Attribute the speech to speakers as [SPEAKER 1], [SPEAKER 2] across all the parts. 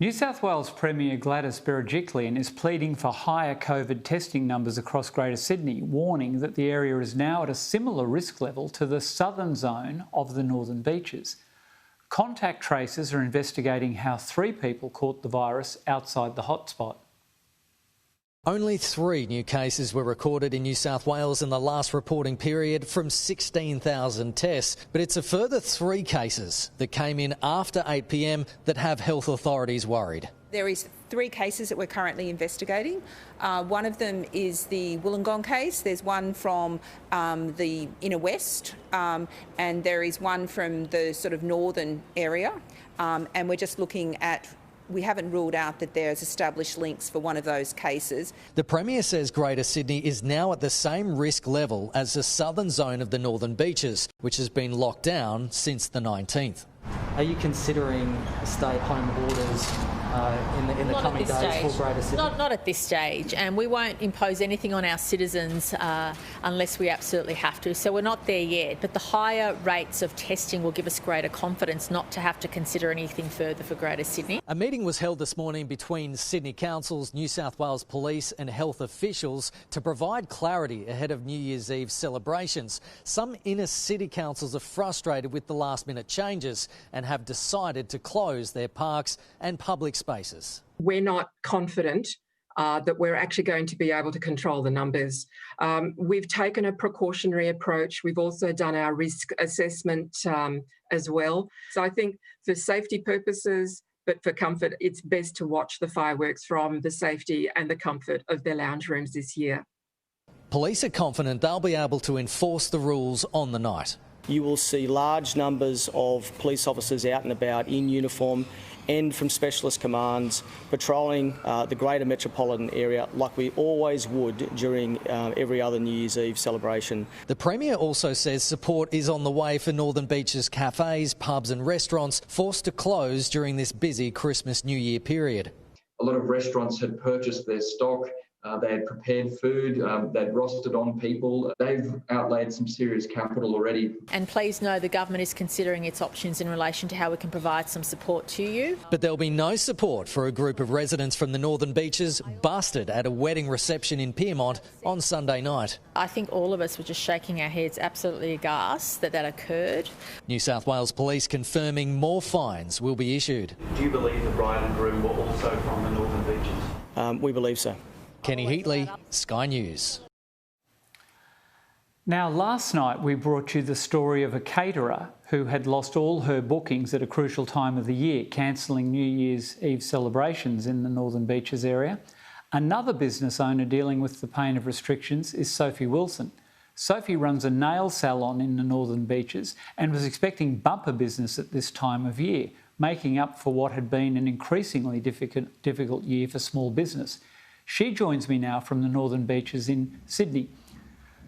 [SPEAKER 1] New South Wales Premier Gladys Berejiklian is pleading for higher COVID testing numbers across Greater Sydney, warning that the area is now at a similar risk level to the southern zone of the Northern Beaches. Contact tracers are investigating how 3 people caught the virus outside the hotspot.
[SPEAKER 2] Only 3 new cases were recorded in New South Wales in the last reporting period from 16,000 tests. But it's a further 3 cases that came in after 8 p.m. that have health authorities worried.
[SPEAKER 3] There is 3 cases that we're currently investigating. One of them is the Wollongong case. There's one from the inner west, and there is one from the sort of northern area. And we're just looking at. We haven't ruled out that there's established links for one of those cases.
[SPEAKER 2] The Premier says Greater Sydney is now at the same risk level as the southern zone of the Northern Beaches, which has been locked down since the 19th.
[SPEAKER 4] Are you considering stay-at-home orders in the coming days for Greater Sydney?
[SPEAKER 5] Not at this stage, and we won't impose anything on our citizens unless we absolutely have to. So we're not there yet, but the higher rates of testing will give us greater confidence not to have to consider anything further for Greater Sydney.
[SPEAKER 2] A meeting was held this morning between Sydney Council's, New South Wales Police and health officials to provide clarity ahead of New Year's Eve celebrations. Some inner city councils are frustrated with the last-minute changes and have decided to close their parks and public spaces.
[SPEAKER 6] We're not confident that we're actually going to be able to control the numbers. We've taken a precautionary approach. We've also done our risk assessment as well. So I think for safety purposes, but for comfort, it's best to watch the fireworks from the safety and the comfort of their lounge rooms this year.
[SPEAKER 2] Police are confident they'll be able to enforce the rules on the night.
[SPEAKER 7] You will see large numbers of police officers out and about in uniform and from specialist commands patrolling the greater metropolitan area like we always would during every other New Year's Eve celebration.
[SPEAKER 2] The Premier also says support is on the way for Northern Beaches cafes, pubs and restaurants forced to close during this busy Christmas New Year period.
[SPEAKER 8] A lot of restaurants had purchased their stock. They had prepared food, they'd rostered on people. They've outlaid some serious capital already.
[SPEAKER 5] And please know the government is considering its options in relation to how we can provide some support to you.
[SPEAKER 2] But there'll be no support for a group of residents from the Northern Beaches busted at a wedding reception in Pyrmont on Sunday night.
[SPEAKER 5] I think all of us were just shaking our heads absolutely aghast that occurred.
[SPEAKER 2] New South Wales Police confirming more fines will be issued.
[SPEAKER 9] Do you believe the bride and groom were also from the Northern Beaches?
[SPEAKER 7] We believe so.
[SPEAKER 2] Kenny Heatley, Sky News.
[SPEAKER 1] Now, last night we brought you the story of a caterer who had lost all her bookings at a crucial time of the year, cancelling New Year's Eve celebrations in the Northern Beaches area. Another business owner dealing with the pain of restrictions is Sophie Wilson. Sophie runs a nail salon in the Northern Beaches and was expecting bumper business at this time of year, making up for what had been an increasingly difficult year for small business. She joins me now from the Northern Beaches in Sydney.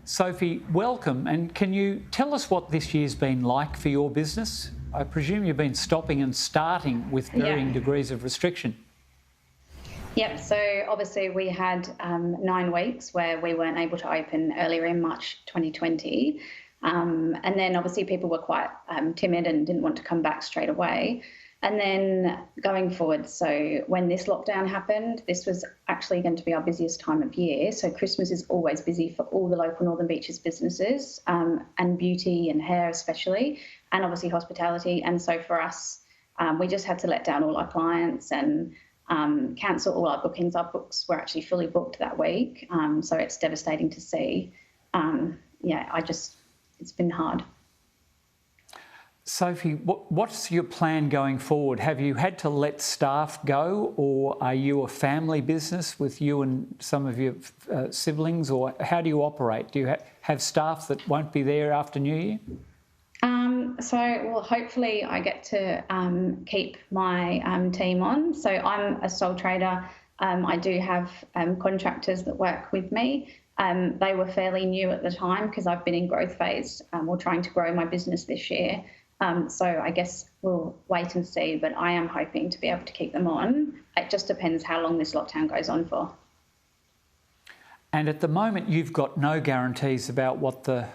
[SPEAKER 1] Sophie, welcome, and can you tell us what this year's been like for your business? I presume you've been stopping and starting with varying degrees of restriction.
[SPEAKER 10] Yep, so obviously we had 9 weeks where we weren't able to open earlier in March 2020. And then obviously people were quite timid and didn't want to come back straight away. And then going forward, so when this lockdown happened, this was actually going to be our busiest time of year. So Christmas is always busy for all the local Northern Beaches businesses, and beauty and hair especially, and obviously hospitality. And so for us, we just had to let down all our clients and cancel all our bookings. Our books were actually fully booked that week. So it's devastating to see. It's been hard.
[SPEAKER 1] Sophie, what's your plan going forward? Have you had to let staff go, or are you a family business with you and some of your siblings, or how do you operate? Do you have staff that won't be there after New Year?
[SPEAKER 10] Hopefully I get to keep my team on. So I'm a sole trader. I do have contractors that work with me. They were fairly new at the time because I've been in growth phase. We're trying to grow my business this year. So I guess we'll wait and see, but I am hoping to be able to keep them on. It just depends how long this lockdown goes on for.
[SPEAKER 1] And at the moment, you've got no guarantees about what the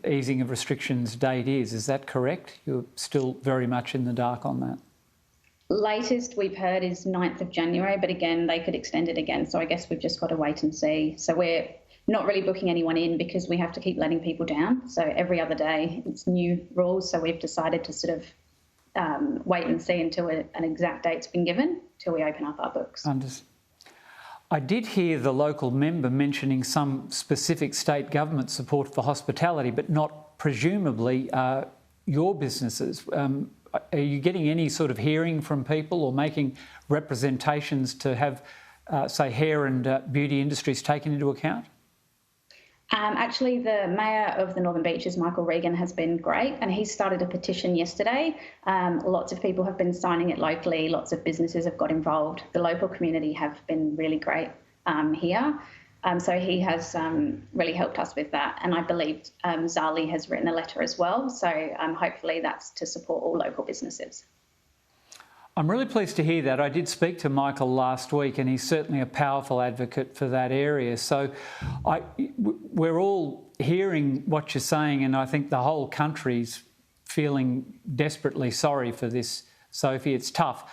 [SPEAKER 1] easing of restrictions date is that correct? You're still very much in the dark on that?
[SPEAKER 10] Latest we've heard is 9th of January, but again, they could extend it again. So I guess we've just got to wait and see. So we're not really booking anyone in because we have to keep letting people down. So every other day it's new rules. So we've decided to sort of wait and see until an exact date's been given till we open up our books.
[SPEAKER 1] I did hear the local member mentioning some specific state government support for hospitality, but not presumably your businesses. Are you getting any sort of hearing from people or making representations to have, say, hair and beauty industries taken into account?
[SPEAKER 10] Actually, the Mayor of the Northern Beaches, Michael Regan, has been great, and he started a petition yesterday. Lots of people have been signing it locally. Lots of businesses have got involved. The local community have been really great here. So he has really helped us with that. And I believe Zali has written a letter as well. So hopefully that's to support all local businesses.
[SPEAKER 1] I'm really pleased to hear that. I did speak to Michael last week and he's certainly a powerful advocate for that area. So we're all hearing what you're saying, and I think the whole country's feeling desperately sorry for this, Sophie. It's tough.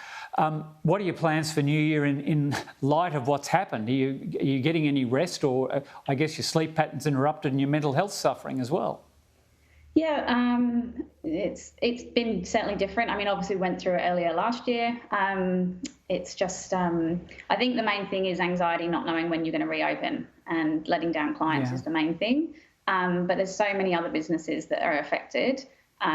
[SPEAKER 1] What are your plans for New Year in light of what's happened? Are you getting any rest, or I guess your sleep pattern's interrupted and your mental health suffering as well?
[SPEAKER 10] Yeah, it's been certainly different. I mean, obviously we went through it earlier last year. It's just, I think the main thing is anxiety, not knowing when you're going to reopen, and letting down clients is the main thing. But there's so many other businesses that are affected.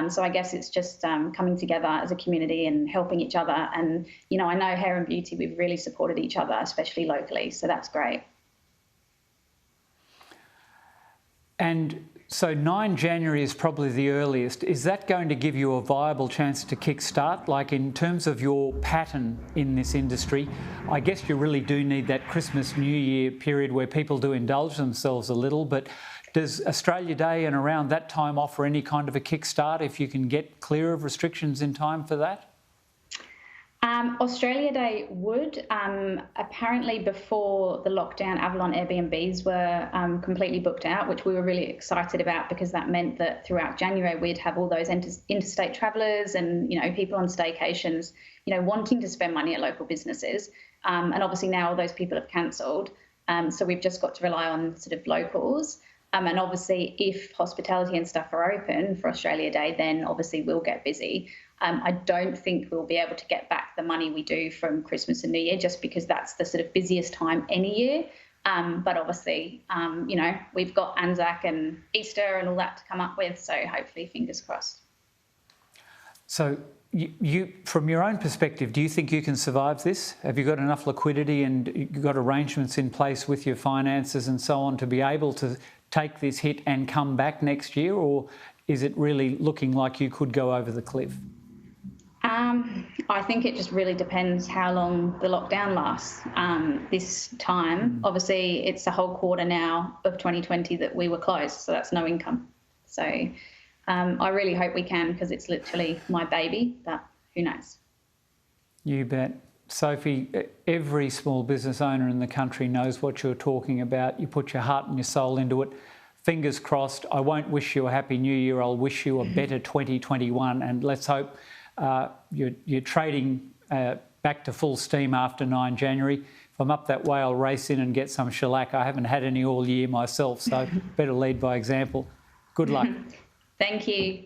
[SPEAKER 10] So I guess it's just coming together as a community and helping each other. And, you know, I know hair and beauty, we've really supported each other, especially locally. So that's great.
[SPEAKER 1] And so 9 January is probably the earliest. Is that going to give you a viable chance to kickstart? Like, in terms of your pattern in this industry, I guess you really do need that Christmas, New Year period where people do indulge themselves a little. But does Australia Day and around that time offer any kind of a kickstart if you can get clear of restrictions in time for that?
[SPEAKER 10] Australia Day would. Apparently before the lockdown, Avalon Airbnbs were completely booked out, which we were really excited about, because that meant that throughout January we'd have all those interstate travellers and, you know, people on staycations, you know, wanting to spend money at local businesses. And obviously now all those people have cancelled. So we've just got to rely on sort of locals. And obviously if hospitality and stuff are open for Australia Day, then obviously we'll get busy. I don't think we'll be able to get back the money we do from Christmas and New Year, just because that's the sort of busiest time any year. But obviously, you know, we've got Anzac and Easter and all that to come up with. So hopefully, fingers crossed.
[SPEAKER 1] So you, from your own perspective, do you think you can survive this? Have you got enough liquidity and you've got arrangements in place with your finances and so on to be able to take this hit and come back next year? Or is it really looking like you could go over the cliff?
[SPEAKER 10] I think it just really depends how long the lockdown lasts. This time, obviously, it's a whole quarter now of 2020 that we were closed, so that's no income. So I really hope we can, because it's literally my baby, but who knows? You
[SPEAKER 1] bet. Sophie, every small business owner in the country knows what you're talking about. You put your heart and your soul into it. Fingers crossed. I won't wish you a happy new year. I'll wish you a better 2021, and let's hope you're trading back to full steam after 9 January. If I'm up that way, I'll race in and get some shellac. I haven't had any all year myself, so better lead by example. Good luck.
[SPEAKER 10] Thank you.